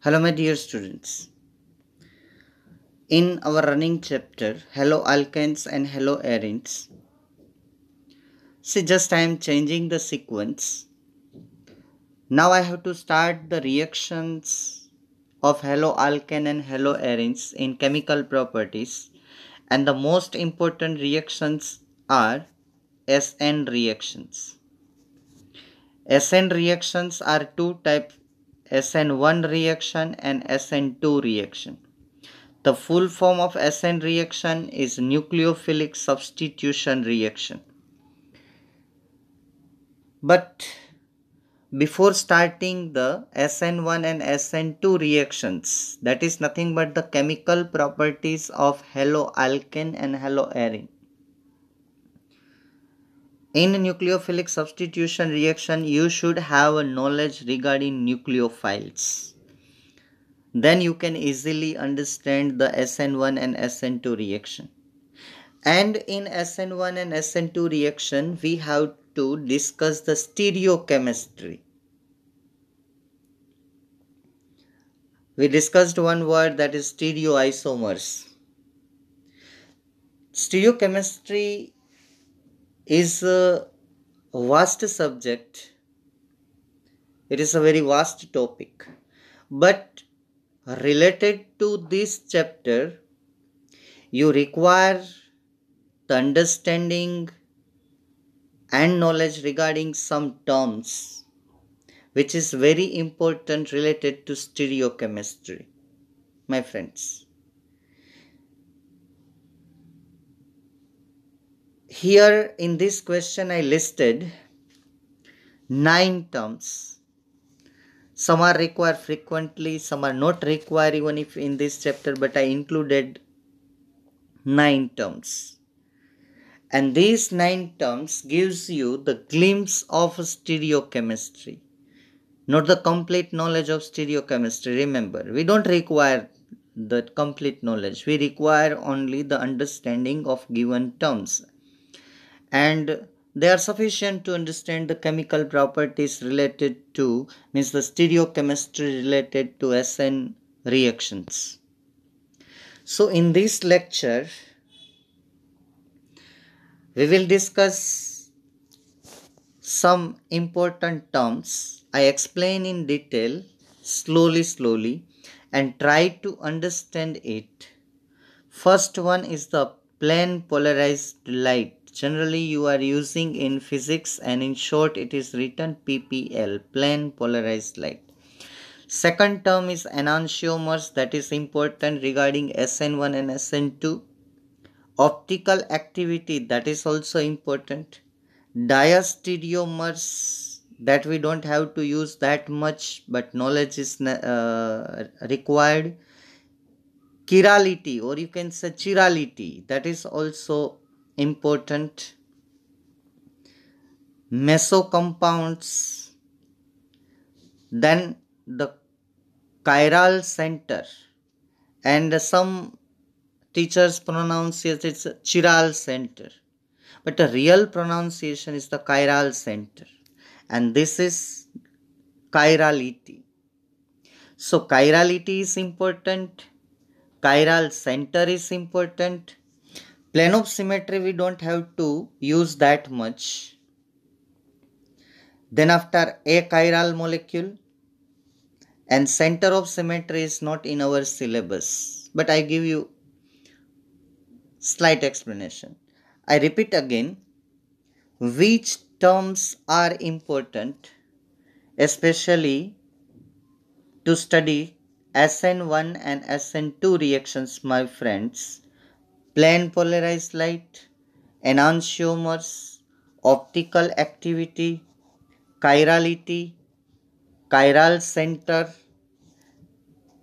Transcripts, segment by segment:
Hello, my dear students. In our running chapter, Hello Alkanes and Hello Arenes, see, just I am changing the sequence. Now I have to start the reactions of Hello Alkane and Hello Arenes in chemical properties, and the most important reactions are SN reactions. SN reactions are two types: SN1 reaction and SN2 reaction. The full form of SN reaction is nucleophilic substitution reaction. But before starting the SN1 and SN2 reactions, that is nothing but the chemical properties of haloalkane and haloarene. In nucleophilic substitution reaction, you should have a knowledge regarding nucleophiles. Then you can easily understand the SN1 and SN2 reaction. And in SN1 and SN2 reaction, we have to discuss the stereochemistry. We discussed one word, that is stereoisomers. Stereochemistry is a vast subject. It is a very vast topic. But related to this chapter, you require the understanding and knowledge regarding some terms which is very important related to stereochemistry, my friends. Here in this question I listed 9 terms. Some are required frequently, some are not required even if in this chapter, but I included 9 terms. And these 9 terms gives you the glimpse of stereochemistry. Not the complete knowledge of stereochemistry. Remember, we don't require the complete knowledge. We require only the understanding of given terms. And they are sufficient to understand the chemical properties related to, means the stereochemistry related to SN reactions. So in this lecture, we will discuss some important terms. I explain in detail, slowly, and try to understand it. First one is the plane polarized light. Generally you are using in physics, and in short it is written PPL, plane polarized light. Second term is enantiomers, that is important regarding SN1 and SN2. Optical activity, that is also important. Diastereomers, that we don't have to use that much, but knowledge is required. Chirality, or you can say chirality, that is also important. Mesocompounds, then the chiral center, and some teachers pronounce it as chiral center, but the real pronunciation is the chiral center, and this is chirality. So chirality is important, chiral center is important. Plane of symmetry we don't have to use that much. Then after achiral molecule, and center of symmetry is not in our syllabus, but I give you slight explanation. I repeat again, which terms are important, especially to study SN1 and SN2 reactions, my friends. Plane polarized light, enantiomers, optical activity, chirality, chiral center.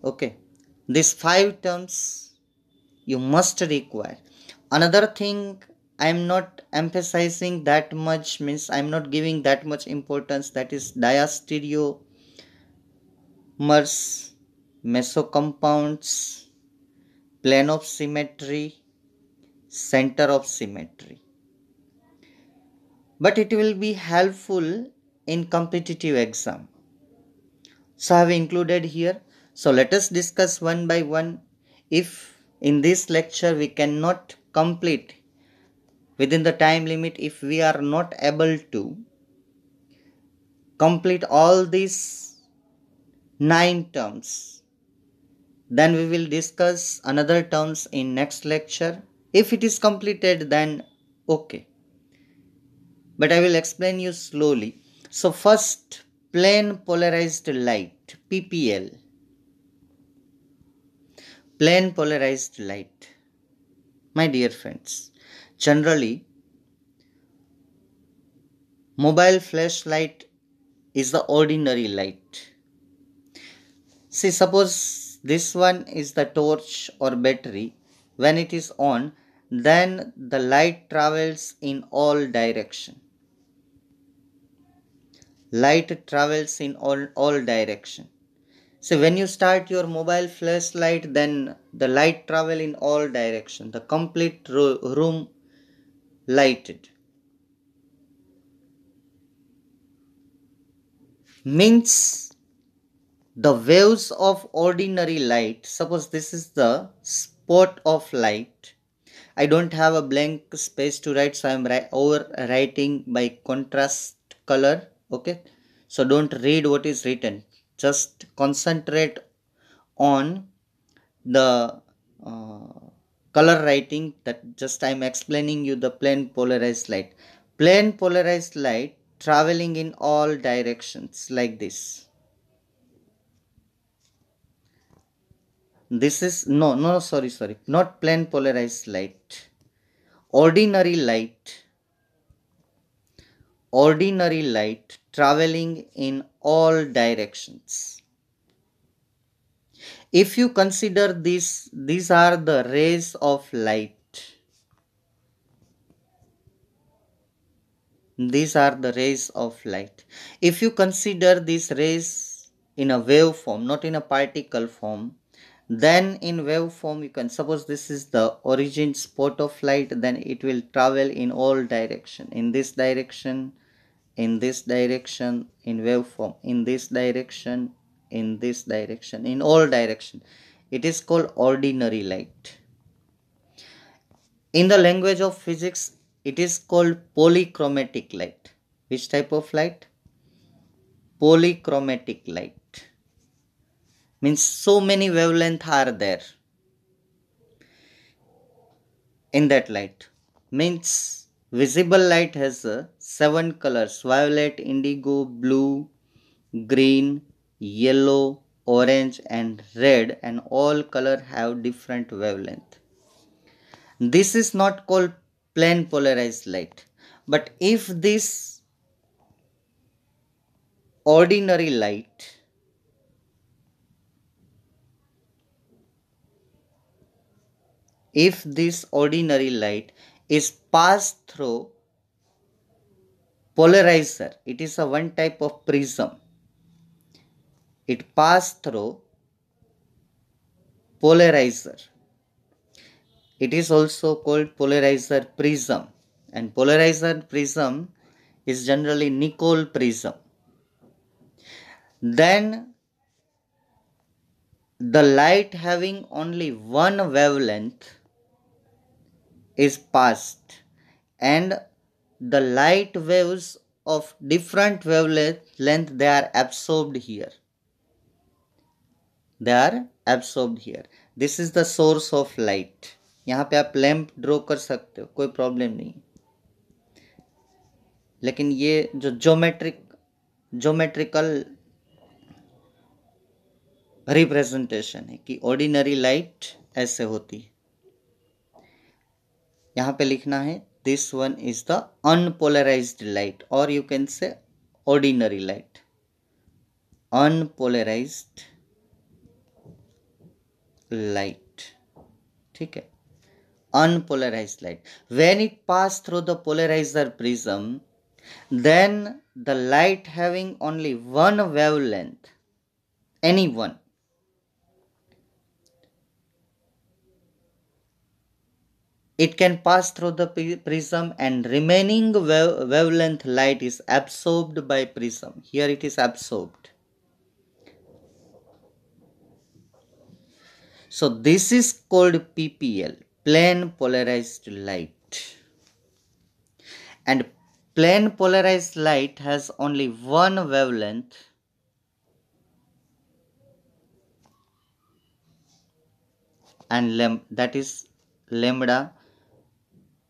Okay, these 5 terms you must require. Another thing I am not emphasizing that much, means I am not giving that much importance, that is diastereomers, mesocompounds, plane of symmetry, center of symmetry. But it will be helpful in competitive exam. So I have included here. So let us discuss one by one. If in this lecture we cannot complete within the time limit, if we are not able to complete all these 9 terms, then we will discuss another terms in next lecture. If it is completed, then okay. But I will explain you slowly. So first, plane polarized light, PPL. Plane polarized light. My dear friends, generally, mobile flashlight is the ordinary light. See, suppose this one is the torch or battery. When it is on, then the light travels in all direction. Light travels in all direction. So when you start your mobile flashlight, then the light travel in all direction. The complete room lighted. Means the waves of ordinary light, suppose this is the spot of light. I don't have a blank space to write, so I am overwriting by contrast color. Okay, so don't read what is written, just concentrate on the color writing, that just I am explaining you the plane polarized light. Plane polarized light traveling in all directions like this. This is sorry, not plane polarized light. Ordinary light. Ordinary light traveling in all directions. If you consider this, these are the rays of light. These are the rays of light. If you consider these rays in a wave form, not in a particle form, then in wave form you can suppose this is the origin spot of light, then it will travel in all direction, in this direction, in this direction, in wave form, in this direction, in this direction, in all direction. It is called ordinary light. In the language of physics, it is called polychromatic light. Which type of light? Polychromatic light. Means so many wavelengths are there in that light. Means visible light has 7 colors: violet, indigo, blue, green, yellow, orange and red, and all color have different wavelength. This is not called plane polarized light. But if this ordinary light is passed through polarizer, it is a one type of prism. It passed through polarizer. It is also called polarizer prism, and polarizer prism is generally Nicol prism. Then the light having only one wavelength is passed, and the light waves of different wavelength they are absorbed here. They are absorbed here. This is the source of light. यहाँ पे आप lamp draw कर सकते हो, कोई problem नहीं. लेकिन ये जो ज्योमेट्रिकल रिप्रेजेंटेशन है कि ऑर्डिनरी लाइट ऐसे होती है. यहाँ पे लिखना है this one is the unpolarised light, और you can say ordinary light. Unpolarised light, ठीक है. Unpolarized light. When it passed through the polarizer prism, then the light having only one wavelength, any one, it can pass through the prism, and remaining wavelength light is absorbed by prism. Here it is absorbed. So this is called PPL, plane polarized light. And plane polarized light has only one wavelength, and that is lambda,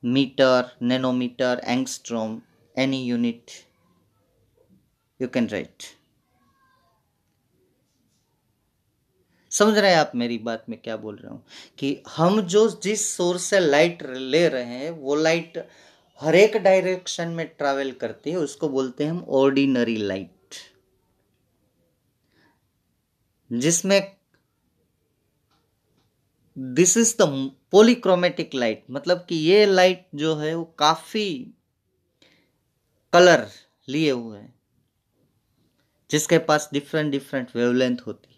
meter, nanometer, angstrom, any unit you can write. समझ रहे हैं आप मेरी बात में क्या बोल रहा हूं? कि हम जो जिस सोर्स से लाइट ले रहे हैं वो लाइट हर एक डायरेक्शन में ट्रैवल करती है, उसको बोलते हैं हम ऑर्डिनरी लाइट, जिसमें this is the polychromatic light, मतलब कि ये लाइट जो है वो काफी कलर लिए हुए हैं, जिसके पास डिफरेंट डिफरेंट वेवलेंथ होती है।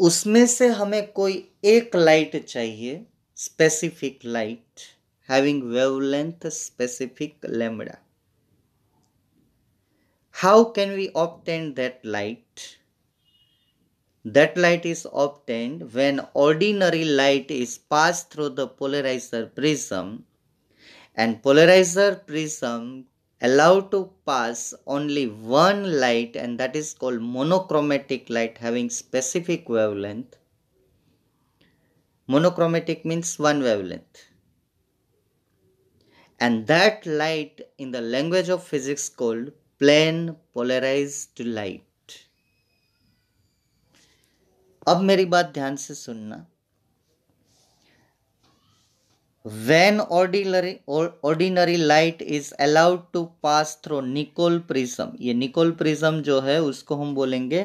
उसमें से हमें कोई एक लाइट चाहिए, specific light having wavelength specific lambda. How can we obtain that light? That light is obtained when ordinary light is passed through the polarizer prism, and polarizer prism allowed to pass only one light, and that is called monochromatic light having specific wavelength. Monochromatic means one wavelength. And that light in the language of physics called plane polarized light. अब मेरी बात ध्यान से सुनना. When ordinary light is allowed to pass through Nicol prism, ये Nicol prism जो है उसको हम बोलेंगे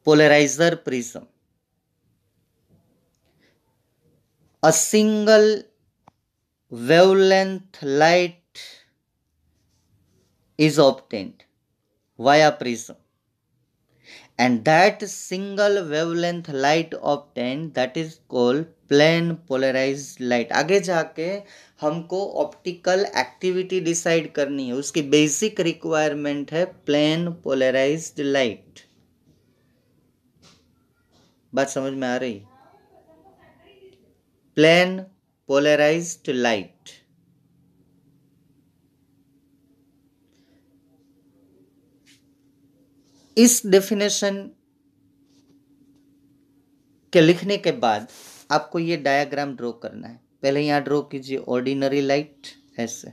polarizer prism. A single wavelength light is obtained via prism, and that single wavelength light obtained, that is called plane polarized light. आगे जाके हमको optical activity decide करनी है, उसकी बेसिक रिक्वायरमेंट है प्लेन पोलराइज्ड लाइट. बात समझ में आ रही? Plane polarised light. इस डेफिनेशन के लिखने के बाद आपको ये डायग्राम ड्रॉ करना है. पहले यहां ड्रॉ कीजिए ऑर्डिनरी लाइट ऐसे,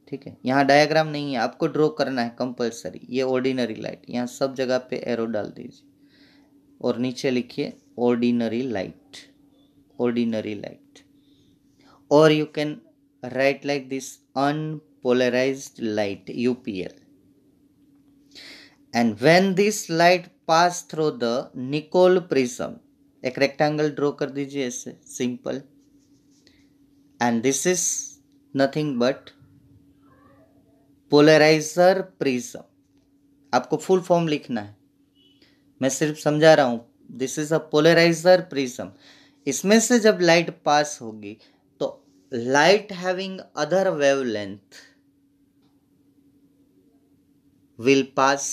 ठीक है. यहां डायग्राम नहीं है, आपको ड्रॉ करना है कंपलसरी. ये ऑर्डिनरी लाइट, यहां सब जगह पे एरो डाल दीजिए और नीचे लिखिए ऑर्डिनरी लाइट, ऑर्डिनरी लाइट. और you can write like this unpolarized light, UPL. And when this light pass through the Nicol prism, एक रेक्टेंगल ड्रॉ कर दीजिए ऐसे simple, and this is nothing but polariser prism. आपको full form लिखना है, मैं सिर्फ समझा रहा हूं. This is a polariser prism. इसमें से जब लाइट पास होगी तो light having other wavelength will pass.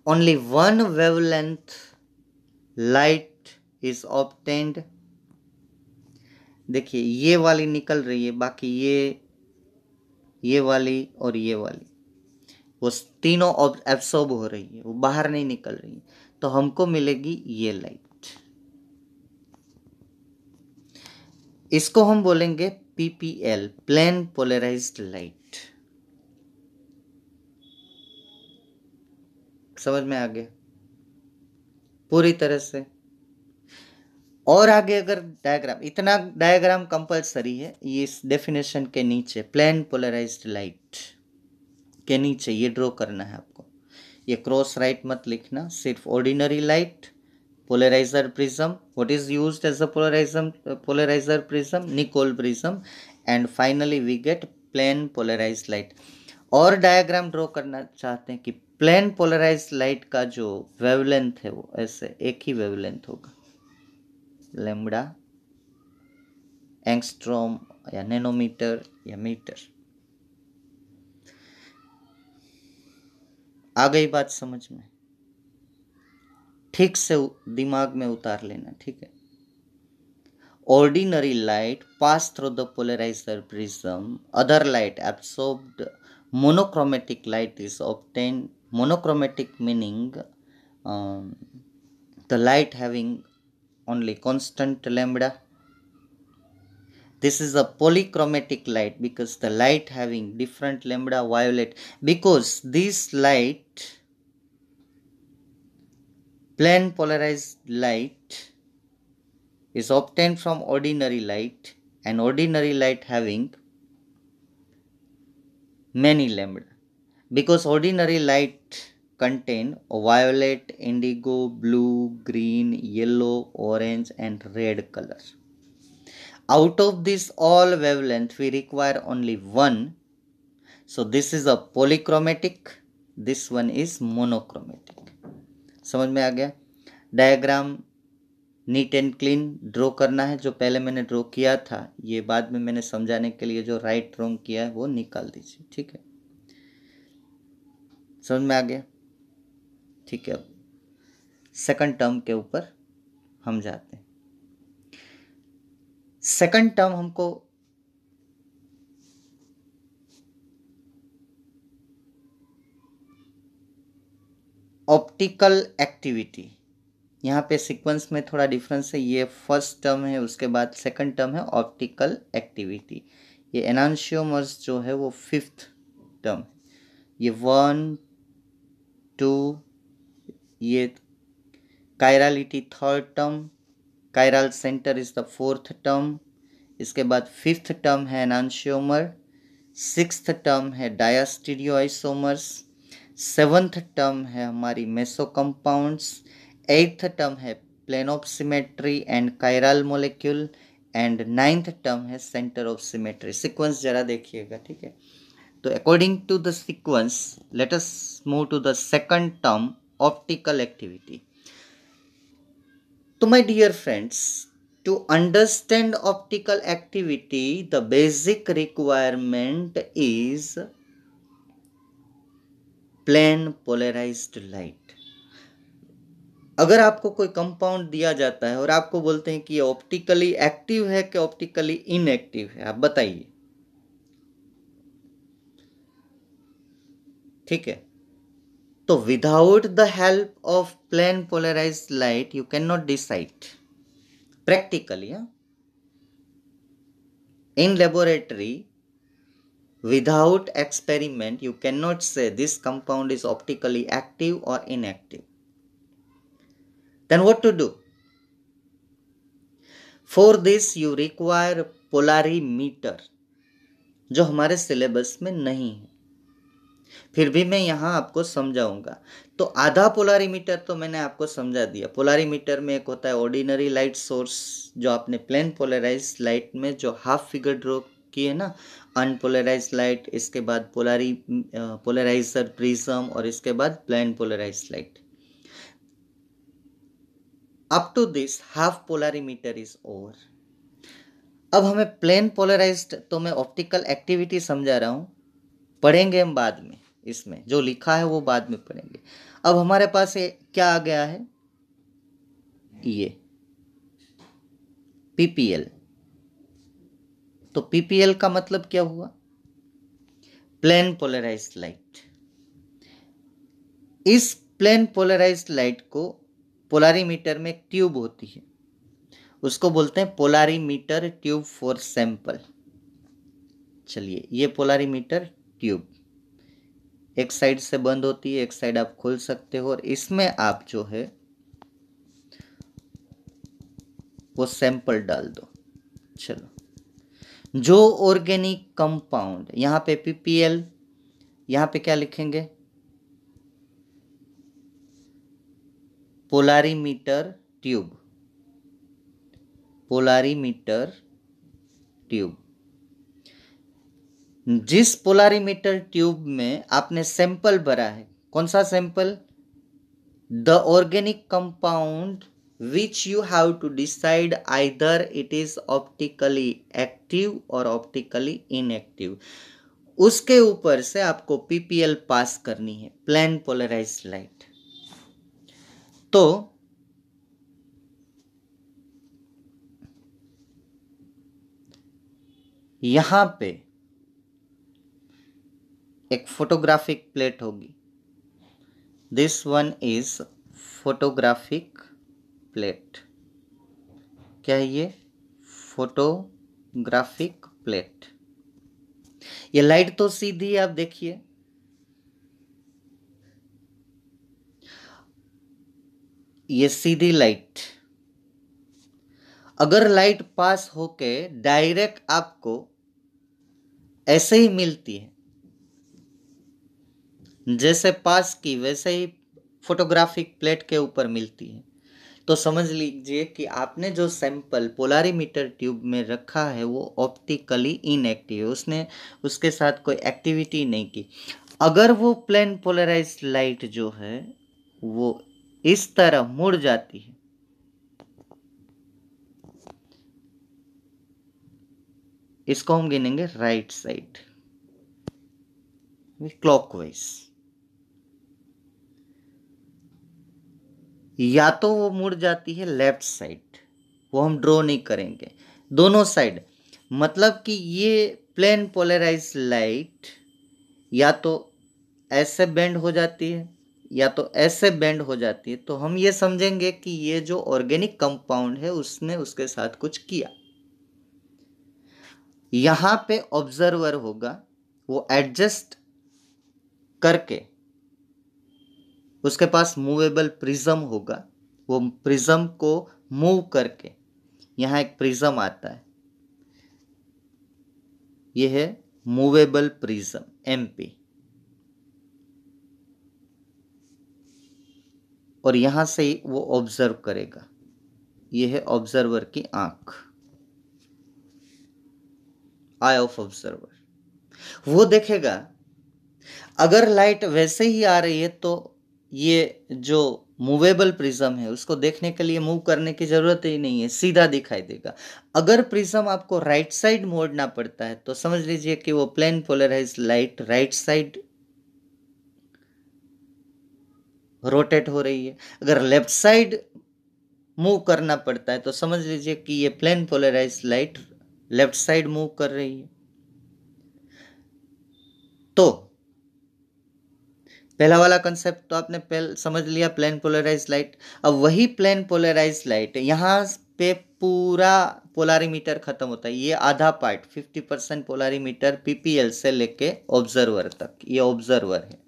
Only one wavelength light is obtained. देखिए ये वाली निकल रही है, बाकी ये वाली और ये वाली वो तीनों एब्सॉर्ब हो रही है, वो बाहर नहीं निकल रही है, तो हमको मिलेगी ये लाइट. इसको हम बोलेंगे PPL, प्लेन पोलराइज्ड लाइट. समझ में आ गया पूरी तरह से? और आगे अगर डायग्राम, इतना डायग्राम कंपलसरी है. ये इस डेफिनेशन के नीचे प्लेन पोलराइज्ड लाइट के नीचे ये ड्रॉ करना है आपको. ये क्रॉस राइट मत लिखना, सिर्फ ordinary light, polariser prism. What is used as a polariser prism? Nicol prism. And finally we get plane polarised light. और डायग्राम ड्रॉ करना चाहते हैं कि प्लेन पोलराइज्ड लाइट का जो वेवलेंथ है वो ऐसे एक ही वेवलेंथ होगा, लैम्बडा, एंगस्ट्रॉम या नैनोमीटर या मीटर. आ गई बात समझ में? ठीक से दिमाग में उतार लेना, ठीक है। Ordinary light pass through the polarizer prism. Other light absorbed. Monochromatic light is obtained. Monochromatic meaning the light having only constant lambda. This is a polychromatic light because the light having different lambda violet, because this light, plane polarized light, is obtained from ordinary light, and ordinary light having many lambda, because ordinary light contain violet, indigo, blue, green, yellow, orange and red color. Out of this all wavelength we require only one, so this is a polychromatic, this one is monochromatic. समझ में आ गया? Diagram neat and clean draw करना है। जो पहले मैंने draw किया था, ये बाद में मैंने समझाने के लिए जो राइट रॉन्ग किया है वो निकाल दीजिए, ठीक है। समझ में आ गया? ठीक है, अब सेकंड टर्म के ऊपर हम जाते हैं। सेकंड टर्म हमको ऑप्टिकल एक्टिविटी, यहाँ पे सीक्वेंस में थोड़ा डिफरेंस है। ये फर्स्ट टर्म है, उसके बाद सेकंड टर्म है ऑप्टिकल एक्टिविटी। ये एनांशियोमर्स जो है वो फिफ्थ टर्म है। ये 1 2, ये chirality third term, chiral centre is the fourth term. इसके बाद फिफ्थ टर्म है एनांशियोमर, सिक्स्थ टर्म है डायास्टीरियो आइसोमर्स, सेवंथ टर्म है हमारी मेसो कंपाउंड्स, एट्थ टर्म है plane of symmetry and chiral molecule, and ninth term है सेंटर ऑफ सिमेट्री। सीक्वेंस जरा देखिएगा, ठीक है। तो according to the sequence let us move to the second term optical activity. तो my dear friends, to understand optical activity the basic requirement is plane polarized light। अगर आपको कोई compound दिया जाता है और आपको बोलते हैं कि ये ऑप्टिकली एक्टिव है कि ऑप्टिकली इनएक्टिव है, आप बताइए, ठीक है। तो without the help of plane polarised light you can not decide practically, in laboratory without experiment you cannot say this compound is optically active or inactive. Then what to do? For this you require polarimeter, जो हमारे syllabus में नहीं है, फिर भी मैं यहाँ आपको समझाऊंगा। तो आधा पोलारीमीटर तो मैंने आपको समझा दिया। पोलारीमीटर में एक होता है ऑर्डिनरी लाइट सोर्स, जो आपने प्लेन पोलराइज्ड लाइट में जो हाफ फिगर ड्रॉ किए ना, अनपोलराइज्ड लाइट, इसके बाद पोलराइजर प्रिज्म, और इसके बाद plane polarised light. Up to this half polarimeter is over. अब हमें प्लेन पोलराइज्ड, तो मैं ऑप्टिकल एक्टिविटी समझा रहा हूँ, पढ़ेंगे हम बाद में, इसमें जो लिखा है वो बाद में पढ़ेंगे। अब हमारे पास ये क्या आ गया है, ये पीपीएल। तो पीपीएल का मतलब क्या हुआ? Plane polarised light. इस प्लेन पोलराइज्ड लाइट को, पोलारीमीटर में एक ट्यूब होती है, उसको बोलते हैं पोलारीमीटर ट्यूब फॉर सैंपल। चलिए, ये पोलारीमीटर ट्यूब एक साइड से बंद होती है, एक साइड आप खोल सकते हो, और इसमें आप जो है वो सैंपल डाल दो। चलो, जो ऑर्गेनिक कंपाउंड, यहाँ पे पीपीएल, यहाँ पे क्या लिखेंगे? Polarimeter tube, polarimeter tube. जिस पोलारीमीटर ट्यूब में आपने सैंपल भरा है, कौन सा sample? The organic compound which you have to decide either it is optically active or optically inactive, उसके ऊपर से आपको पीपीएल पास करनी है, प्लेन पोलराइज्ड लाइट। तो यहां पे एक फोटोग्राफिक प्लेट होगी। This one is photographic plate. क्या है ये? Photographic plate. ये लाइट तो सीधी है, आप देखिए। ये सीधी लाइट। अगर लाइट पास होके डायरेक्ट आपको ऐसे ही मिलती है, जैसे पास की वैसे ही फोटोग्राफिक प्लेट के ऊपर मिलती है, तो समझ लीजिए कि आपने जो सैंपल पोलारीमीटर ट्यूब में रखा है वो ऑप्टिकली इनएक्टिव है, उसने उसके साथ कोई एक्टिविटी नहीं की। अगर वो प्लेन पोलराइज्ड लाइट जो है वो इस तरह मुड़ जाती है, इसको हम गिनेंगे राइट साइड, क्लॉकवाइज। या तो वो मुड़ जाती है लेफ्ट साइड, वो हम ड्रॉ नहीं करेंगे, दोनों साइड। मतलब कि ये प्लेन पोलराइज्ड लाइट या तो ऐसे बेंड हो जाती है या तो ऐसे बेंड हो जाती है, तो हम ये समझेंगे कि ये जो ऑर्गेनिक कंपाउंड है उसने उसके साथ कुछ किया। यहां पे ऑब्जर्वर होगा, वो एडजस्ट करके, उसके पास मूवेबल प्रिज्म होगा, वो प्रिज्म को मूव करके, यहां एक प्रिज्म आता है, ये है मूवेबल प्रिज्म एमपी, और यहां से ही वो ऑब्जर्व करेगा। ये है ऑब्जर्वर की आंख, आई ऑफ ऑब्जर्वर। वो देखेगा अगर लाइट वैसे ही आ रही है तो ये जो मूवेबल प्रिज्म है उसको देखने के लिए मूव करने की जरूरत ही नहीं है, सीधा दिखाई देगा। अगर प्रिज्म आपको राइट साइड मोड़ना पड़ता है तो समझ लीजिए कि वो plane polarised light right side rotate हो रही है। अगर लेफ्ट साइड मूव करना पड़ता है तो समझ लीजिए कि ये plane polarised light left side move कर रही है। तो पहला वाला कंसेप्ट तो आपने समझ लिया, प्लेन पोलराइज्ड लाइट। अब वही प्लेन पोलराइज्ड लाइट यहाँ पे पूरा पोलारीमीटर खत्म होता है, ये आधा पार्ट 50% पोलारीमीटर पीपीएल से लेके ऑब्जर्वर तक, ये ऑब्जर्वर है।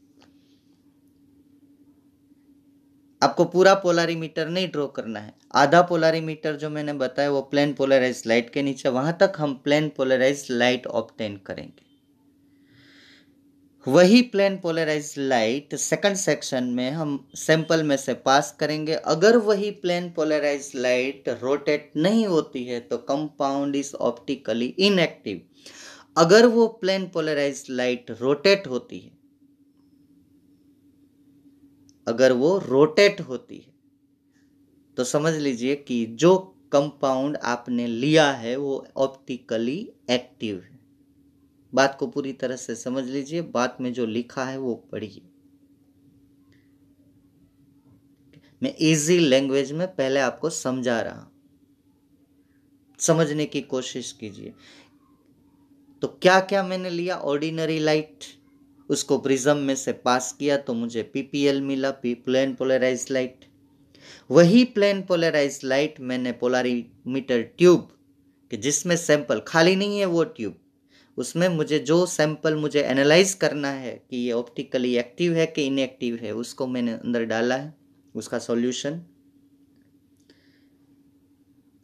आपको पूरा पोलारीमीटर नहीं ड्रॉ करना है, आधा पोलारीमीटर जो मैंने बताया वो प्लेन पोलराइज्ड लाइट के नीचे, वहां तक हम प्लेन पोलराइज्ड लाइट ऑब्टेन करेंगे। वही plane polarised light second section में हम सैंपल में से पास करेंगे। अगर वही प्लेन पोलराइज्ड लाइट रोटेट नहीं होती है तो कंपाउंड इज ऑप्टिकली इनएक्टिव। अगर वो प्लेन पोलराइज्ड लाइट रोटेट होती है, अगर वो रोटेट होती है तो समझ लीजिए कि जो कंपाउंड आपने लिया है वो ऑप्टिकली एक्टिव है। बात को पूरी तरह से समझ लीजिए, बात में जो लिखा है वो पढ़िए। मैं इजी लैंग्वेज में पहले आपको समझा रहा हूं, समझने की कोशिश कीजिए। तो क्या क्या मैंने लिया? ऑर्डिनरी लाइट, उसको प्रिज्म में से पास किया तो मुझे पीपीएल मिला, प्लेन पोलराइज्ड लाइट। वही प्लेन पोलराइज्ड लाइट मैंने पोलारीमीटर ट्यूब कि जिसमें सैंपल खाली नहीं है वो ट्यूब, उसमें मुझे जो सैंपल मुझे एनालाइज करना है कि ये ऑप्टिकली एक्टिव है कि इनएक्टिव है, उसको मैंने अंदर डाला है, उसका सॉल्यूशन।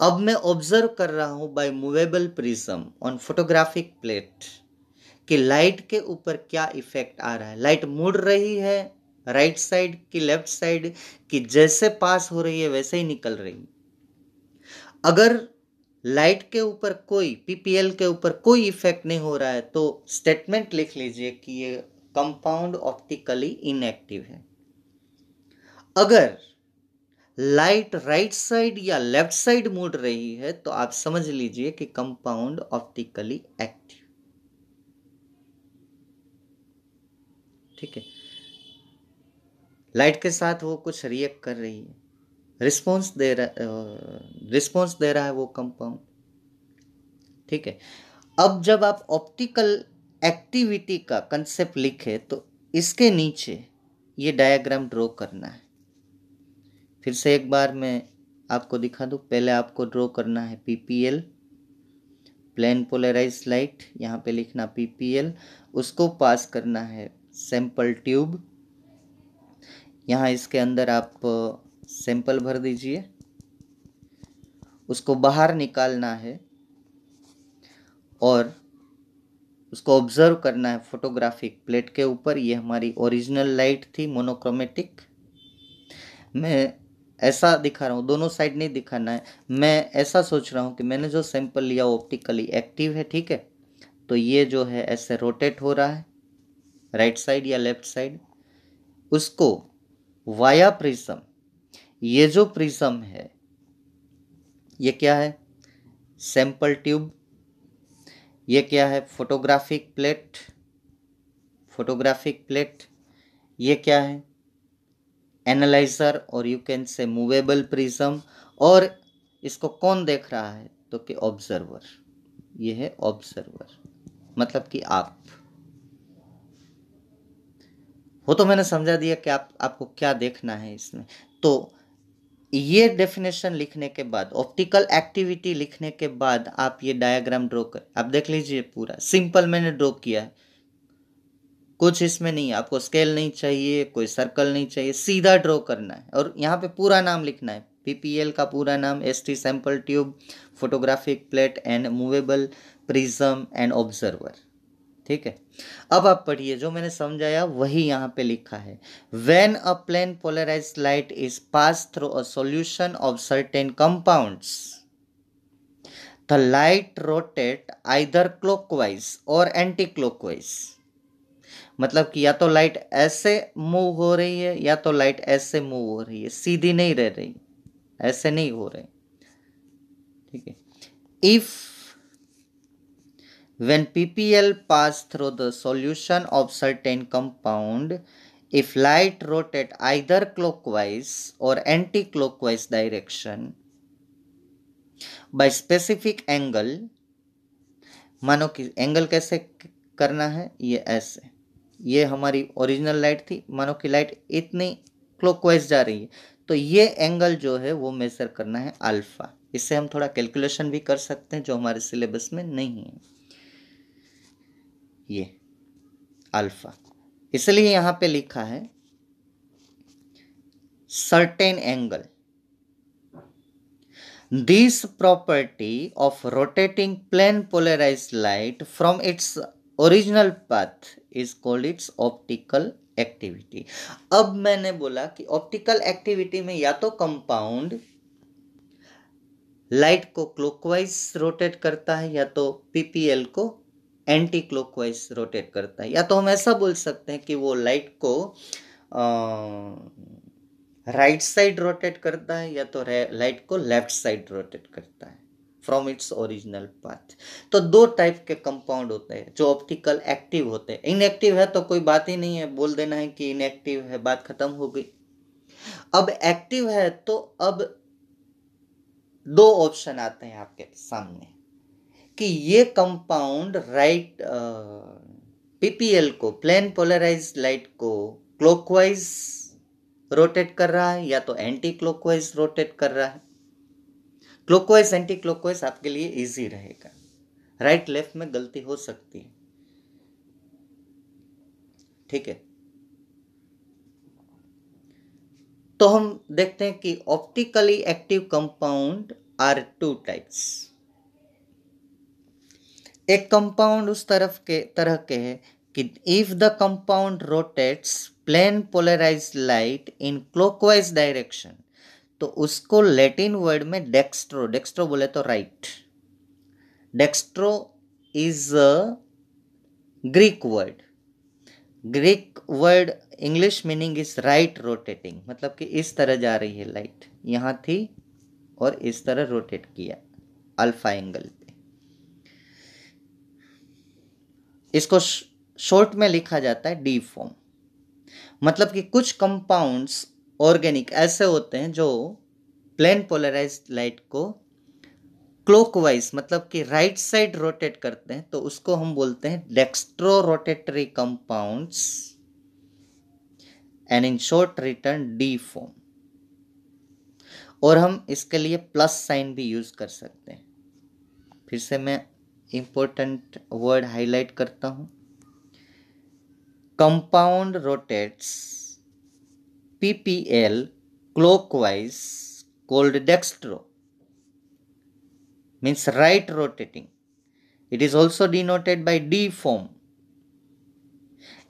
अब मैं ऑब्जर्व कर रहा हूं by movable prism on photographic plate कि लाइट के ऊपर क्या इफेक्ट आ रहा है। लाइट मुड़ रही है राइट साइड की लेफ्ट साइड की, जैसे पास हो रही है वैसे ही निकल रही है। अगर लाइट के ऊपर कोई पीपीएल के ऊपर कोई इफेक्ट नहीं हो रहा है तो स्टेटमेंट लिख लीजिए कि ये कंपाउंड ऑप्टिकली इनएक्टिव है। अगर लाइट राइट साइड या लेफ्ट साइड मुड़ रही है तो आप समझ लीजिए कि कंपाउंड ऑप्टिकली एक्टिव। ठीक है, लाइट के साथ वो कुछ रिएक्ट कर रही है, रिस्पॉन्स दे रहा है वो कंपाउंड। ठीक है, अब जब आप ऑप्टिकल एक्टिविटी का कंसेप्ट लिखे तो इसके नीचे ये डायग्राम ड्रॉ करना है। फिर से एक बार मैं आपको दिखा दूं। पहले आपको ड्रॉ करना है पीपीएल, प्लेन पोलराइज लाइट, यहाँ पे लिखना पीपीएल, उसको पास करना है सैंपल ट्यूब, यहाँ इसके अंदर आप सैंपल भर दीजिए, उसको बाहर निकालना है और उसको ऑब्जर्व करना है फोटोग्राफिक प्लेट के ऊपर। ये हमारी ओरिजिनल लाइट थी मोनोक्रोमेटिक। मैं ऐसा दिखा रहा हूँ, दोनों साइड नहीं दिखाना है। मैं ऐसा सोच रहा हूँ कि मैंने जो सैंपल लिया ऑप्टिकली एक्टिव है, ठीक है, तो ये जो है ऐसे रोटेट हो रहा है राइट साइड या लेफ्ट साइड, उसको वाया प्रिज्म, ये जो प्रिज्म है ये क्या है, सैंपल ट्यूब, ये क्या है, फोटोग्राफिक प्लेट, फोटोग्राफिक प्लेट, ये क्या है, एनालाइजर और यू कैन से मूवेबल प्रिज्म, और इसको कौन देख रहा है, तो कि ऑब्जर्वर, ये है ऑब्जर्वर, मतलब कि आप। वो तो मैंने समझा दिया कि आपको क्या देखना है इसमें। तो ये डेफिनेशन लिखने के बाद, ऑप्टिकल एक्टिविटी लिखने के बाद आप ये डायग्राम ड्रॉ कर, आप देख लीजिए पूरा सिंपल मैंने ड्रॉ किया है, कुछ इसमें नहीं, आपको स्केल नहीं चाहिए, कोई सर्कल नहीं चाहिए, सीधा ड्रॉ करना है। और यहाँ पे पूरा नाम लिखना है, पीपीएल का पूरा नाम, ST sample tube, photographic plate and movable prism and observer, ठीक है। अब आप पढ़िए, जो मैंने समझाया वही यहाँ पे लिखा है। When a plane polarised light is pass through a solution of certain compounds, the light rotate either clockwise or anti clockwise. मतलब कि या तो लाइट ऐसे मूव हो रही है या तो लाइट ऐसे मूव हो रही है, सीधी नहीं रह रही, ऐसे नहीं हो रहे, ठीक है। If when PPL pass through the solution of certain compound, if light rotate either clockwise or anti-clockwise direction by specific angle, मानो कि एंगल कैसे करना है, ये ऐसे, ये हमारी ओरिजिनल लाइट थी, मानो कि लाइट इतनी क्लॉकवाइज जा रही है, तो ये एंगल जो है वो मेजर करना है अल्फा। इससे हम थोड़ा कैलकुलेशन भी कर सकते हैं जो हमारे सिलेबस में नहीं है, ये अल्फा, इसलिए यहां पे लिखा है certain angle. This property of rotating plane polarized light from its original path is called its optical activity। अब मैंने बोला कि ऑप्टिकल एक्टिविटी में या तो कंपाउंड लाइट को क्लॉकवाइज रोटेट करता है या तो पीपीएल को एंटी क्लॉकवाइज रोटेट करता है, या तो हम ऐसा बोल सकते हैं कि वो लाइट को राइट साइड रोटेट करता है या तो लाइट को लेफ्ट साइड रोटेट करता है फ्रॉम इट्स ओरिजिनल पाथ। तो दो टाइप के कंपाउंड होते हैं जो ऑप्टिकल एक्टिव होते हैं। इनएक्टिव है तो कोई बात ही नहीं है, बोल देना है कि इनएक्टिव है, बात खत्म हो गई। अब एक्टिव है तो अब दो ऑप्शन आते हैं आपके सामने कि ये कंपाउंड राइट पीपीएल को, प्लेन पोलराइज्ड लाइट को क्लॉकवाइज रोटेट कर रहा है या तो एंटी क्लॉकवाइज रोटेट कर रहा है। क्लॉकवाइज एंटी क्लॉकवाइज आपके लिए इजी रहेगा, राइट लेफ्ट में गलती हो सकती है, ठीक है। तो हम देखते हैं कि optically active compound are two types. एक कंपाउंड उस तरह के है कि if the compound rotates plane polarised light in clockwise direction, तो उसको लैटिन वर्ड में डेक्स्ट्रो, डेक्स्ट्रो बोले तो right, dextro is a Greek word, Greek word English meaning is right rotating, मतलब कि इस तरह जा रही है लाइट, यहां थी और इस तरह रोटेट किया अल्फा एंगल पे। इसको शॉर्ट में लिखा जाता है डी फॉर्म। मतलब कि कुछ क्लॉकवाइज मतलब कि राइट साइड रोटेट करते हैं तो उसको हम बोलते हैं dextro rotatory compounds and in short written D form. और हम इसके लिए प्लस साइन भी यूज कर सकते हैं। फिर से मैं इंपॉर्टेंट वर्ड हाईलाइट करता हूं। Compound rotates PPL clockwise called dextro means right rotating. It is also denoted by D form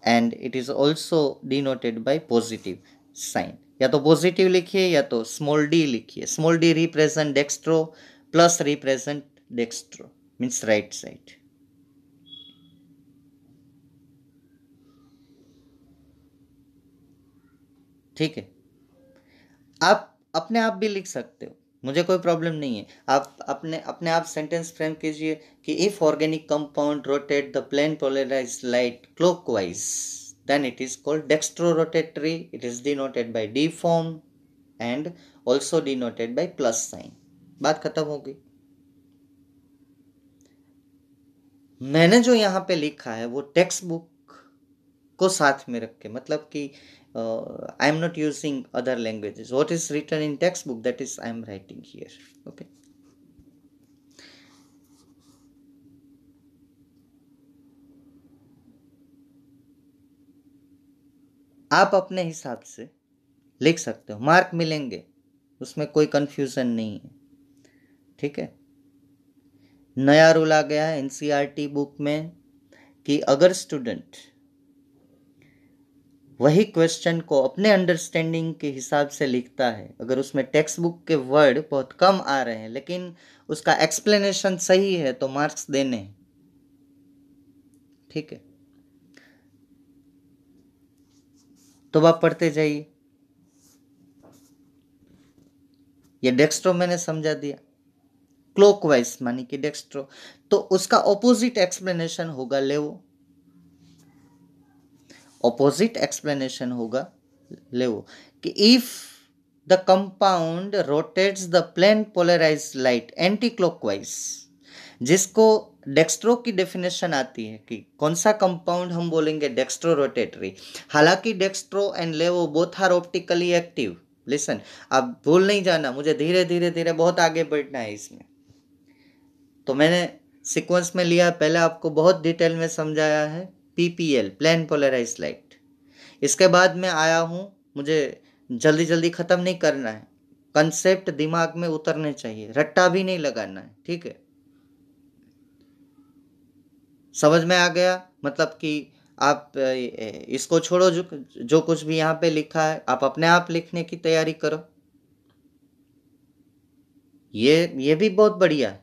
and it is also denoted by positive sign. या तो पॉजिटिव लिखिए या तो स्मॉल d लिखिए। Small d represent dextro, plus represent dextro means right side. ठीक है, आप अपने आप भी लिख सकते हो, मुझे कोई प्रॉब्लम नहीं है। आप अपने आप सेंटेंस फ्रेम कीजिए कि if organic compound rotate the plane polarised light clockwise then it is called dextrorotatory. It is denoted by D form and also denoted by plus sign. बात खत्म हो गई। मैंने जो यहाँ पे लिखा है वो टेक्स्ट बुक को साथ में रख के, मतलब कि I am not using other languages. What is written in textbook that is I am writing here. Okay, आप अपने हिसाब से लिख सकते हो, मार्क मिलेंगे, उसमें कोई कंफ्यूजन नहीं है। ठीक है, नया रूल आ गया है एनसीईआरटी बुक में कि अगर स्टूडेंट वही क्वेश्चन को अपने अंडरस्टैंडिंग के हिसाब से लिखता है, अगर उसमें टेक्स्ट बुक के वर्ड बहुत कम आ रहे हैं लेकिन उसका एक्सप्लेनेशन सही है तो मार्क्स देने हैं। ठीक है, तो आप पढ़ते जाइए। ये डेक्स्ट्रो मैंने समझा दिया, क्लॉकवाइज मानी कि डेक्स्ट्रो, तो उसका ऑपोजिट एक्सप्लेनेशन होगा लेवो। ऑपोजिट एक्सप्लेनेशन होगा लेवो कि if the compound rotates the plane polarised light anti clockwise, जिसको डेक्स्ट्रो की डेफिनेशन आती है कि कौन सा कंपाउंड हम बोलेंगे डेक्स्ट्रो रोटेटरी। हालांकि dextro and laevo both are optically active. Listen, आप भूल नहीं जाना, मुझे धीरे धीरे धीरे बहुत आगे बढ़ना है इसमें। तो मैंने सीक्वेंस में लिया, पहले आपको बहुत डिटेल में समझाया है PPL प्लेन पोलराइज्ड लाइट। इसके बाद मैं आया हूँ, मुझे जल्दी जल्दी ख़त्म नहीं करना है, कंसेप्ट दिमाग में उतरने चाहिए, रट्टा भी नहीं लगाना है। ठीक है, समझ में आ गया? मतलब कि आप इसको छोड़ो, जो कुछ भी यहाँ पे लिखा है आप अपने आप लिखने की तैयारी करो। ये भी बहुत बढ़िया है।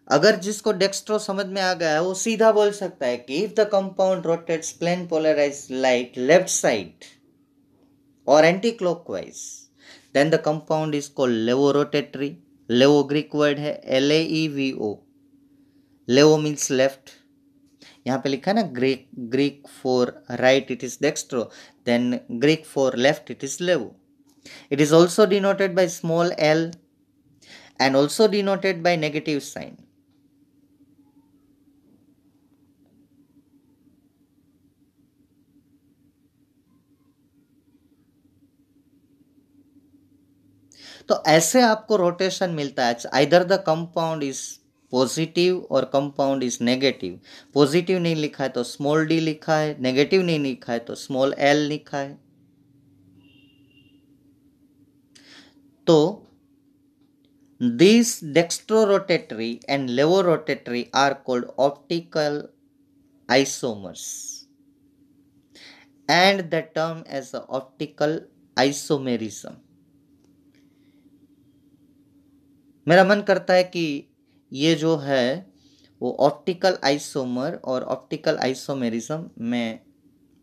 अगर जिसको डेक्स्ट्रो समझ में आ गया है वो सीधा बोल सकता है कि if the compound rotates plane polarised light left side और anti clockwise then the compound is called laevorotatory. Laevo Greek word है LAEVO। लेवो मीन्स लेफ्ट, यहाँ पे लिखा है ना Greek for right it is dextro, then Greek for left it is laevo. It is also denoted by small l and also denoted by negative sign. तो ऐसे आपको rotation मिलता है, either the compound is positive और compound is negative. Positive नहीं लिखा है तो स्मॉल d लिखा है, नेगेटिव नहीं लिखा है तो स्मॉल l लिखा है। तो these dextrorotatory and levorotatory are called optical isomers and the term as the optical isomerism। मेरा मन करता है कि ये जो है वो ऑप्टिकल आइसोमर और ऑप्टिकल आइसोमेरिज्म मैं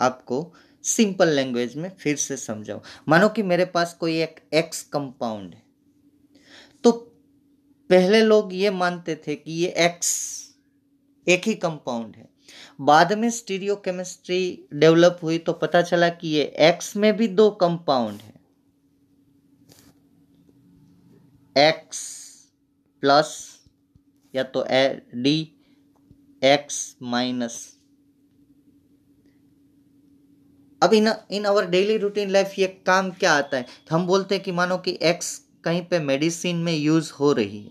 आपको सिंपल लैंग्वेज में फिर से समझाऊं। मानो कि मेरे पास कोई एक एक्स कंपाउंड है, तो पहले लोग ये मानते थे कि ये एक्स एक ही कंपाउंड है। बाद में स्टीरियो केमिस्ट्री डेवलप हुई तो पता चला कि ये एक्स में भी दो कंपाउंड है, एक्स प्लस या तो डी एक्स माइनस। अब in our daily routine life ये काम क्या आता है, हम बोलते हैं कि मानो कि एक्स कहीं पे मेडिसिन में यूज हो रही है,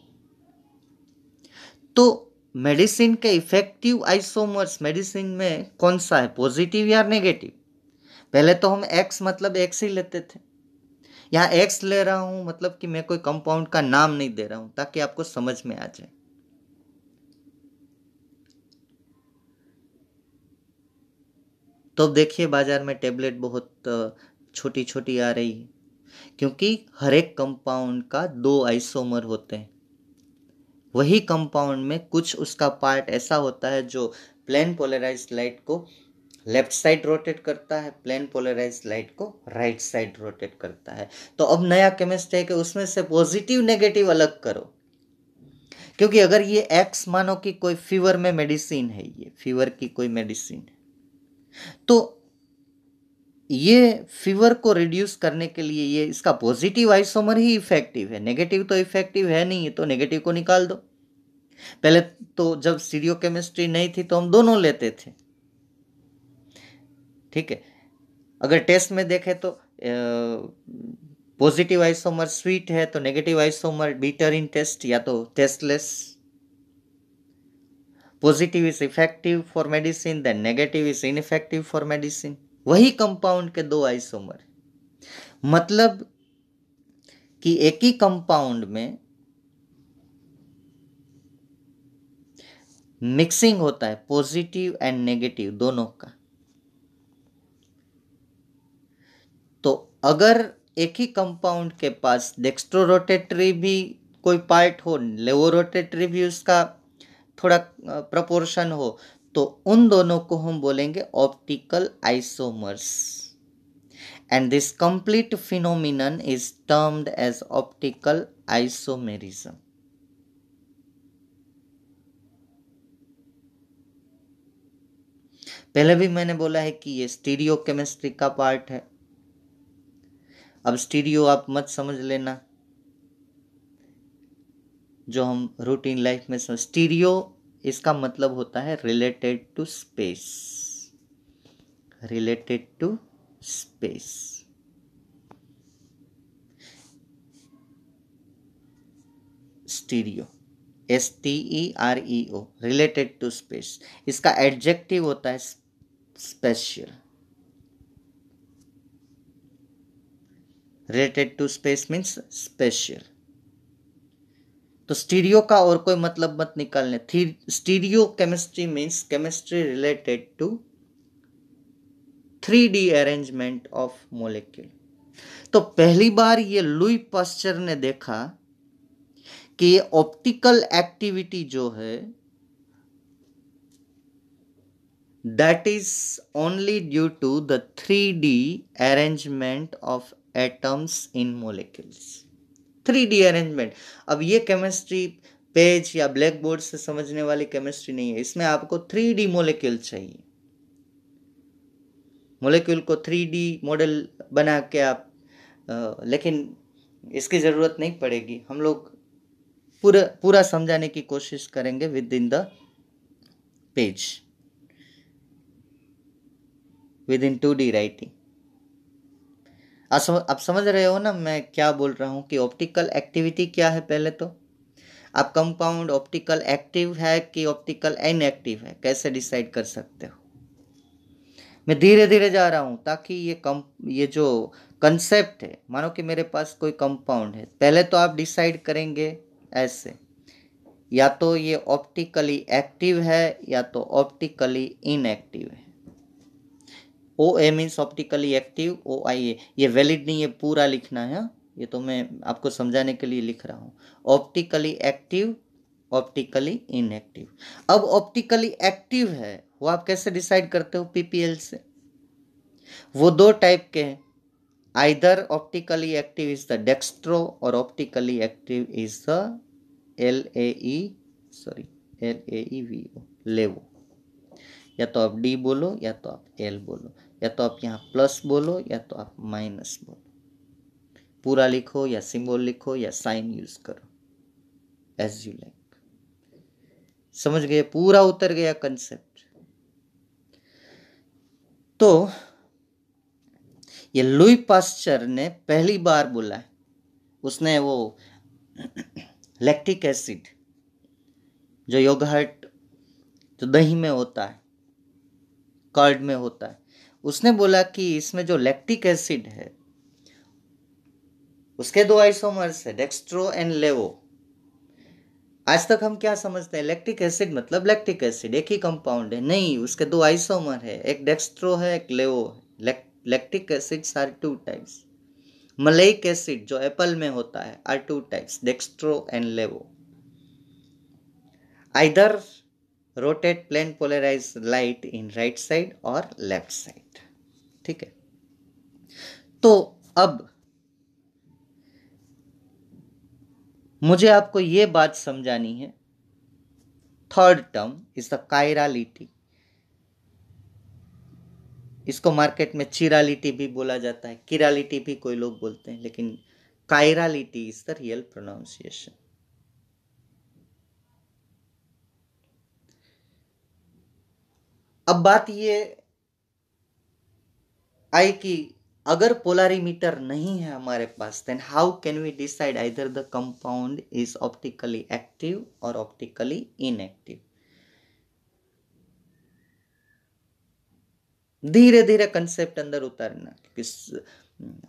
तो मेडिसिन के इफेक्टिव आइसोमर्स मेडिसिन में कौन सा है, पॉजिटिव या नेगेटिव? पहले तो हम एक्स मतलब एक्स ही लेते थे, यहाँ एक्स ले रहा हूं मतलब कि मैं कोई कंपाउंड का नाम नहीं दे रहा हूं, ताकि आपको समझ में आ जाए। तो देखिए बाजार में टेबलेट बहुत छोटी छोटी आ रही है, क्योंकि हर एक कंपाउंड का 2 आइसोमर होते हैं। वही कंपाउंड में कुछ उसका पार्ट ऐसा होता है जो प्लेन पोलराइज्ड लाइट को लेफ्ट साइड रोटेट करता है, प्लेन पोलराइज्ड लाइट को राइट साइड रोटेट करता है। तो अब नया केमिस्ट्री है कि उसमें से पॉजिटिव नेगेटिव अलग करो, क्योंकि अगर ये एक्स मानो कि कोई फीवर में मेडिसिन है, ये फीवर की कोई मेडिसिन है, तो ये फीवर को रिड्यूस करने के लिए ये इसका पॉजिटिव आइसोमर ही इफेक्टिव है, नेगेटिव तो इफेक्टिव है नहीं, तो नेगेटिव को निकाल दो। पहले तो जब स्टीरियो केमिस्ट्री नहीं थी तो हम दोनों लेते थे, ठीक है। अगर टेस्ट में देखें तो पॉजिटिव आइसोमर स्वीट है, तो negative isomer bitter in taste या तो tasteless. Positive is effective for medicine, then negative is ineffective for medicine. वही कंपाउंड के 2 आइसोमर, मतलब कि एक ही कंपाउंड में मिक्सिंग होता है पॉजिटिव एंड नेगेटिव दोनों का। तो अगर एक ही कंपाउंड के पास डेक्स्ट्रोरोटेटरी भी कोई पार्ट हो, लेवोरोटेटरी भी उसका थोड़ा प्रपोर्शन हो, तो उन दोनों को हम बोलेंगे optical isomers, and this complete phenomenon is termed as optical isomerism. पहले भी मैंने बोला है कि ये स्टीरियो केमिस्ट्री का पार्ट है। अब स्टीरियो आप मत समझ लेना जो हम रूटीन लाइफ में समझ, स्टीरियो इसका मतलब होता है related to space, related to space. Stereo STEREO, related to space. इसका एडजेक्टिव होता है spatial. Related to space means spatial. तो स्टीरियो का और कोई मतलब मत निकालने। Stereo chemistry means chemistry related to 3D arrangement of molecule. तो पहली बार ये लुई पास्चर ने देखा कि ये ऑप्टिकल एक्टिविटी जो है that is only due to the 3D arrangement of atoms in molecules। 3D arrangement. अब ये केमिस्ट्री पेज या ब्लैक बोर्ड से समझने वाली केमिस्ट्री नहीं है, इसमें आपको 3D मोलेक्यूल चाहिए। मोलेक्यूल को 3D मॉडल बना के आप लेकिन इसकी ज़रूरत नहीं पड़ेगी, हम लोग पूरा समझाने की कोशिश करेंगे with in the page, with in 2D writing. आप समझ रहे हो ना मैं क्या बोल रहा हूँ कि ऑप्टिकल एक्टिविटी क्या है। पहले तो आप कंपाउंड ऑप्टिकल एक्टिव है कि ऑप्टिकल इनएक्टिव है कैसे डिसाइड कर सकते हो। मैं धीरे धीरे जा रहा हूँ ताकि ये जो कंसेप्ट है, मानो कि मेरे पास कोई कंपाउंड है, पहले तो आप डिसाइड करेंगे ऐसे, या तो ये ऑप्टिकली एक्टिव है या तो ऑप्टिकली इनएक्टिव है। OA means optically active, OIA ये वैलिड नहीं है, पूरा लिखना है, ये तो मैं आपको समझाने के लिए लिख रहा हूँ। Optically active, optically inactive. अब ऑप्टिकली एक्टिव है वो आप कैसे डिसाइड करते हो? PPL से। वो 2 टाइप के हैं, either optically active is the dextro और optically active is the LAEVO, laevo. या तो आप D बोलो या तो आप L बोलो, या तो आप यहाँ प्लस बोलो या तो आप माइनस बोलो, पूरा लिखो या सिंबल लिखो या साइन यूज करो, एज यू लाइक। समझ गए? पूरा उतर गया कंसेप्ट। तो ये लुई पास्चर ने पहली बार बोला है, उसने वो लैक्टिक एसिड जो योगर्ट जो दही में होता है, कर्ड में होता है, उसने बोला कि इसमें जो लैक्टिक एसिड है उसके दो आइसोमर्स है, डेक्स्ट्रो एंड लेवो। आज तक हम क्या समझते हैं, लैक्टिक एसिड मतलब लैक्टिक एसिड एक ही कंपाउंड है, नहीं, उसके दो आइसोमर है, एक डेक्स्ट्रो है एक लेवो है। Lactic acids are two types. Maleic acid जो एप्पल में होता है are two types, dextro and laevo. Either rotate plane polarise light in right side और लेफ्ट साइड। ठीक है, तो अब मुझे आपको ये बात समझानी है, थर्ड टर्म इज द कायरालिटी। इसको मार्केट में चिरालिटी भी बोला जाता है, किरालिटी भी कोई लोग बोलते हैं, लेकिन कायरालिटी इज द रियल प्रोनाउंसिएशन। अब बात ये आई कि अगर पोलारीमीटर नहीं है हमारे पास, then how can we decide either the compound is optically active और ऑप्टिकली इनएक्टिव। धीरे धीरे कंसेप्ट अंदर उतारना।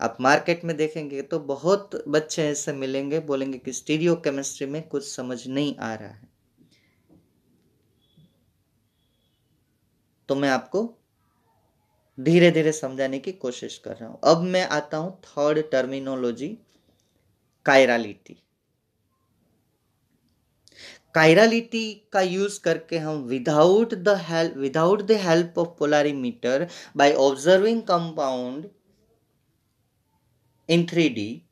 आप मार्केट में देखेंगे तो बहुत बच्चे ऐसे मिलेंगे, बोलेंगे कि स्टीरियो केमिस्ट्री में कुछ समझ नहीं आ रहा है। तो मैं आपको धीरे धीरे समझाने की कोशिश कर रहा हूं। अब मैं आता हूं थर्ड टर्मिनोलॉजी, कायरालिटी। कायरालिटी का यूज करके हम without the help of polarimeter, by observing compound in 3D,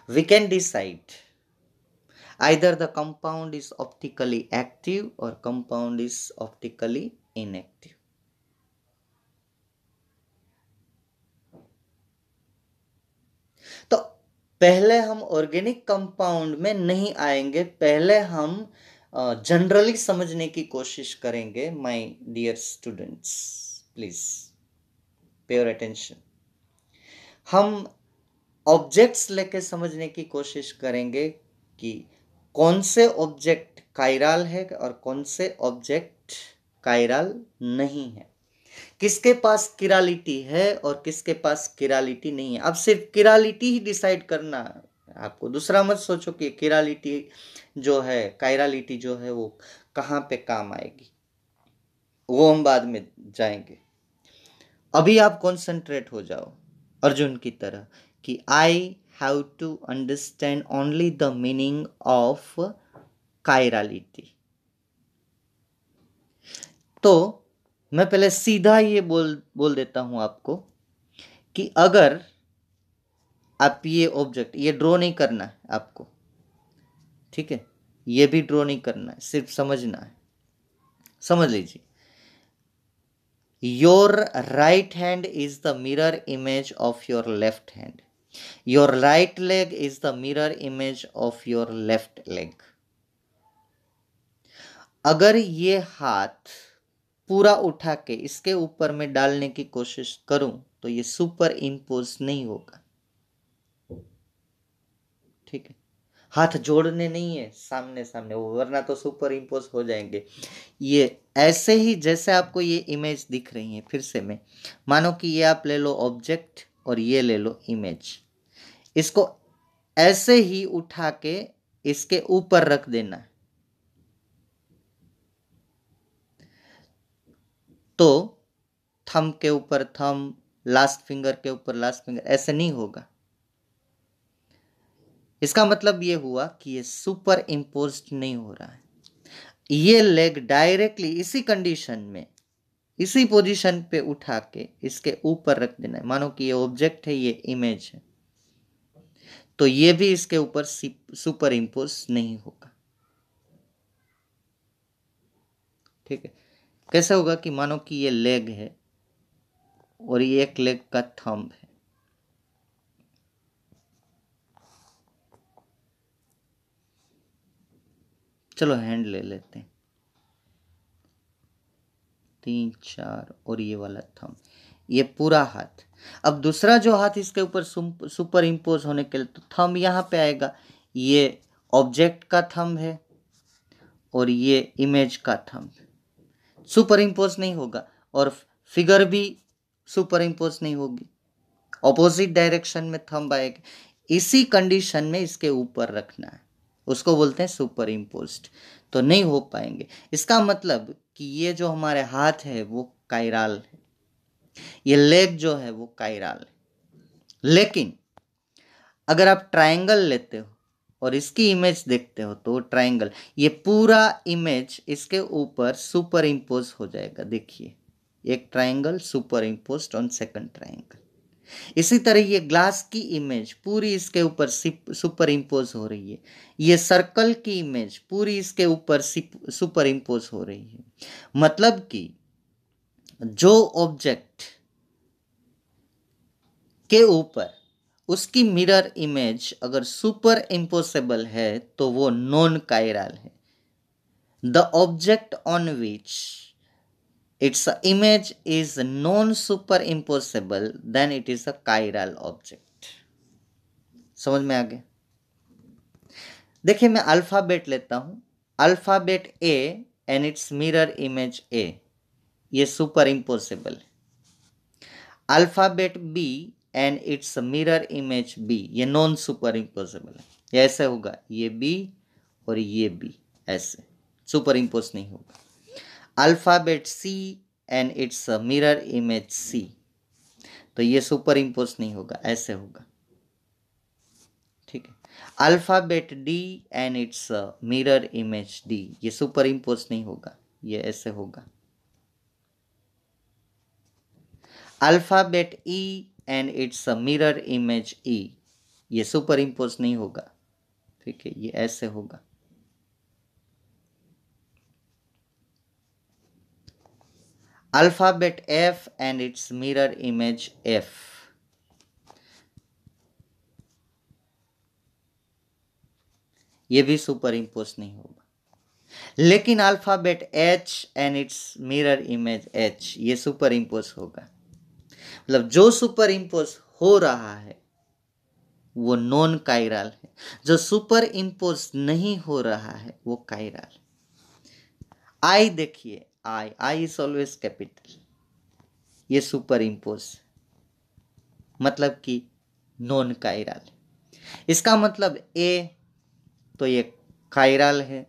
we can decide either the compound is optically active or compound is optically inactive. तो पहले हम ऑर्गेनिक कंपाउंड में नहीं आएंगे, पहले हम जनरली समझने की कोशिश करेंगे। My dear students, please pay your attention. हम ऑब्जेक्ट्स लेके समझने की कोशिश करेंगे कि कौन से ऑब्जेक्ट कायरल है और कौन से ऑब्जेक्ट कायरल नहीं है, किसके पास किरालिटी है और किसके पास किरालिटी नहीं है। अब सिर्फ किरालिटी ही डिसाइड करना है आपको, दूसरा मत सोचो कि किरालिटी जो है, कायरालिटी जो है वो कहाँ पे काम आएगी, वो हम बाद में जाएंगे। अभी आप कॉन्सेंट्रेट हो जाओ अर्जुन की तरह कि I have to understand only the meaning of chirality. तो मैं पहले सीधा ये बोल देता हूं आपको कि अगर आप ये ऑब्जेक्ट, ये ड्रॉ नहीं करना है आपको, ठीक है, ये भी ड्रॉ नहीं करना है, सिर्फ समझना है। समझ लीजिए, your right hand is the mirror image of your left hand, your right leg is the mirror image of your left leg. अगर ये हाथ पूरा उठा के इसके ऊपर में डालने की कोशिश करूं तो ये सुपर इम्पोज नहीं होगा। ठीक है, हाथ जोड़ने नहीं है सामने सामने, वरना तो सुपर इम्पोज हो जाएंगे। ये ऐसे ही जैसे आपको ये इमेज दिख रही है, फिर से मैं मानो कि ये आप ले लो ऑब्जेक्ट और ये ले लो इमेज, इसको ऐसे ही उठा के इसके ऊपर रख देना है, तो थंब के ऊपर थंब, लास्ट फिंगर के ऊपर लास्ट फिंगर, ऐसे नहीं होगा। इसका मतलब ये हुआ कि ये सुपर इम्पोज्ड नहीं हो रहा है। ये लेग डायरेक्टली इसी कंडीशन में, इसी पोजीशन पे उठा के इसके ऊपर रख देना है। मानो कि ये ऑब्जेक्ट है, ये इमेज है, तो ये भी इसके ऊपर सुपर इम्पोज नहीं होगा। ठीक है, कैसे होगा कि मानो कि ये लेग है और ये एक लेग का थंब है, चलो हैंड ले लेते हैं। 3 4 और ये वाला थंब, ये पूरा हाथ। अब दूसरा जो हाथ इसके ऊपर सुपर इम्पोज होने के लिए, तो थंब यहाँ पे आएगा। ये ऑब्जेक्ट का थंब है और ये इमेज का थंब, सुपर इम्पोज नहीं होगा। और फिगर भी सुपर इम्पोज नहीं होगी, ऑपोजिट डायरेक्शन में थंब आएगा। इसी कंडीशन में इसके ऊपर रखना है, उसको बोलते हैं सुपर इम्पोज्ड। तो नहीं हो पाएंगे। इसका मतलब कि ये जो हमारे हाथ है वो कायराल है, ये लेग जो है वो कायराल है। लेकिन अगर आप ट्रायंगल लेते हो और इसकी इमेज देखते हो तो ट्रायंगल, ये पूरा इमेज इसके ऊपर सुपर इम्पोज हो जाएगा। देखिए, एक triangle super imposed on second triangle. इसी तरह ये ग्लास की इमेज पूरी इसके ऊपर सुपर इम्पोज हो रही है। ये सर्कल की इमेज पूरी इसके ऊपर सुपर इम्पोज हो रही है। मतलब कि जो ऑब्जेक्ट के ऊपर उसकी मिरर इमेज अगर सुपर इम्पोसेबल है तो वो नॉन कायरल है। The object on which its image is non-superimposable, then it is a chiral object. समझ में आ गया? देखिए, मैं अल्फाबेट लेता हूं। Alphabet A and its mirror image A, ये सुपर इम्पोसेबल है। Alphabet B and its mirror image B, ये नॉन सुपर इम्पोसेबल है। ये ऐसे होगा, ये बी और ये बी, ऐसे सुपर इम्पोज नहीं होगा। Alphabet C and its mirror image C, तो ये सुपर इम्पोज नहीं होगा, ऐसे होगा। ठीक है। Alphabet D and its mirror image D, ये सुपर इम्पोज नहीं होगा, ये ऐसे होगा। Alphabet E and its mirror image E, ये सुपर इम्पोज नहीं होगा। ठीक है, ये ऐसे होगा। Alphabet F and its mirror image F, ये भी सुपर इम्पोज नहीं होगा। लेकिन alphabet H and its mirror image H, ये सुपर इम्पोज होगा। मतलब जो सुपर इम्पोज हो रहा है वो नॉन कायरल है, जो सुपर इम्पोज नहीं हो रहा है वो कायरल। आई देखिए, आई इज ऑलवेज कैपिटल, ये सुपर इम्पोज, मतलब कि नॉन कायरल। इसका मतलब ए तो ये कायरल है,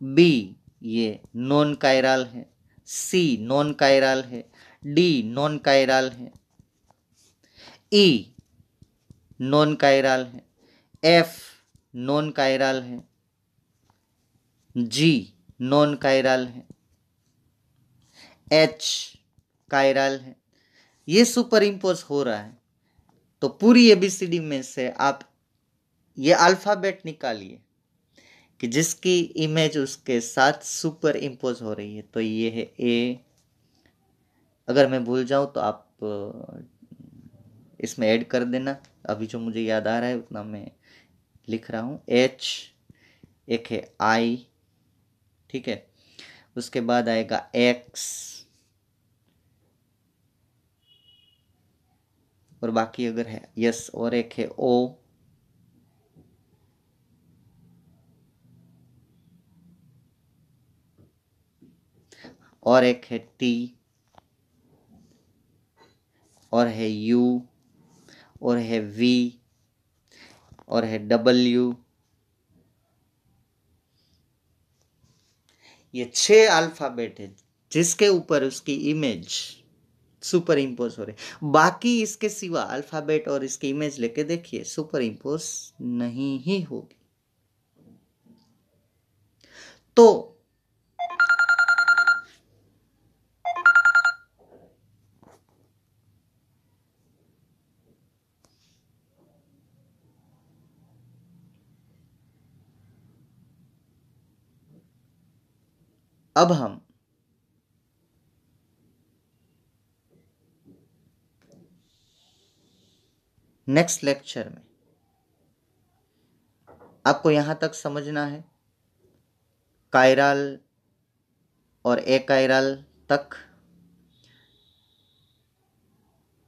बी ये नॉन कायरल है, सी नॉन कायरल है, डी नॉन कायरल है, ई नॉन कायरल है, एफ नॉन कायरल है, जी नॉन कायरल है, एच कायरल है। ये सुपर इम्पोज हो रहा है। तो पूरी एबीसीडी में से आप ये अल्फाबेट निकालिए कि जिसकी इमेज उसके साथ सुपर इम्पोज हो रही है। तो ये है ए। अगर मैं भूल जाऊं तो आप इसमें ऐड कर देना, अभी जो मुझे याद आ रहा है उतना मैं लिख रहा हूँ। एच, एक है आई, ठीक है, उसके बाद आएगा एक्स और बाकी अगर है यस, और एक है ओ, और एक है टी, और है यू, और है वी, और है डब्ल्यू। ये 6 अल्फाबेट है जिसके ऊपर उसकी इमेज सुपर इम्पोज हो रही। बाकी इसके सिवा अल्फाबेट और इसकी इमेज लेके देखिए, सुपर इम्पोज नहीं ही होगी। तो अब हम नेक्स्ट लेक्चर में, आपको यहां तक समझना है कायरल और अकायरल तक।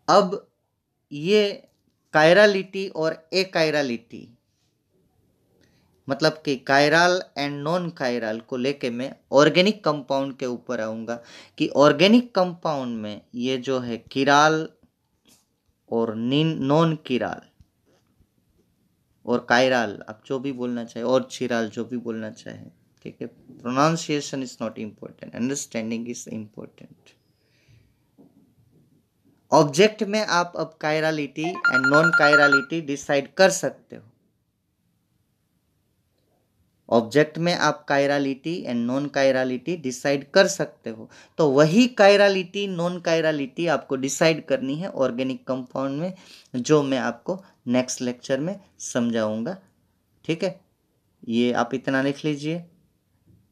अब ये कायरलिटी और एकायरलिटी, मतलब कि कायरल एंड नॉन कायरल को लेके मैं ऑर्गेनिक कंपाउंड के ऊपर आऊंगा कि ऑर्गेनिक कंपाउंड में ये जो है किराल और नॉन किराल और कायरल, आप जो भी बोलना चाहे, और चिराल, जो भी बोलना चाहे, ठीक है। Pronunciation is not important, understanding is important. Object में आप अब chirality and non chirality decide कर सकते हो। ऑब्जेक्ट में आप chirality and non chirality decide कर सकते हो, तो वही कायरलिटी नॉन कायरलिटी आपको डिसाइड करनी है ऑर्गेनिक कंपाउंड में, जो मैं आपको नेक्स्ट लेक्चर में समझाऊंगा, ठीक है। ये आप इतना लिख लीजिए।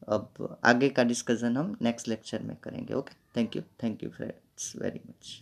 अब आगे का डिस्कशन हम नेक्स्ट लेक्चर में करेंगे। Okay, thank you friends very much.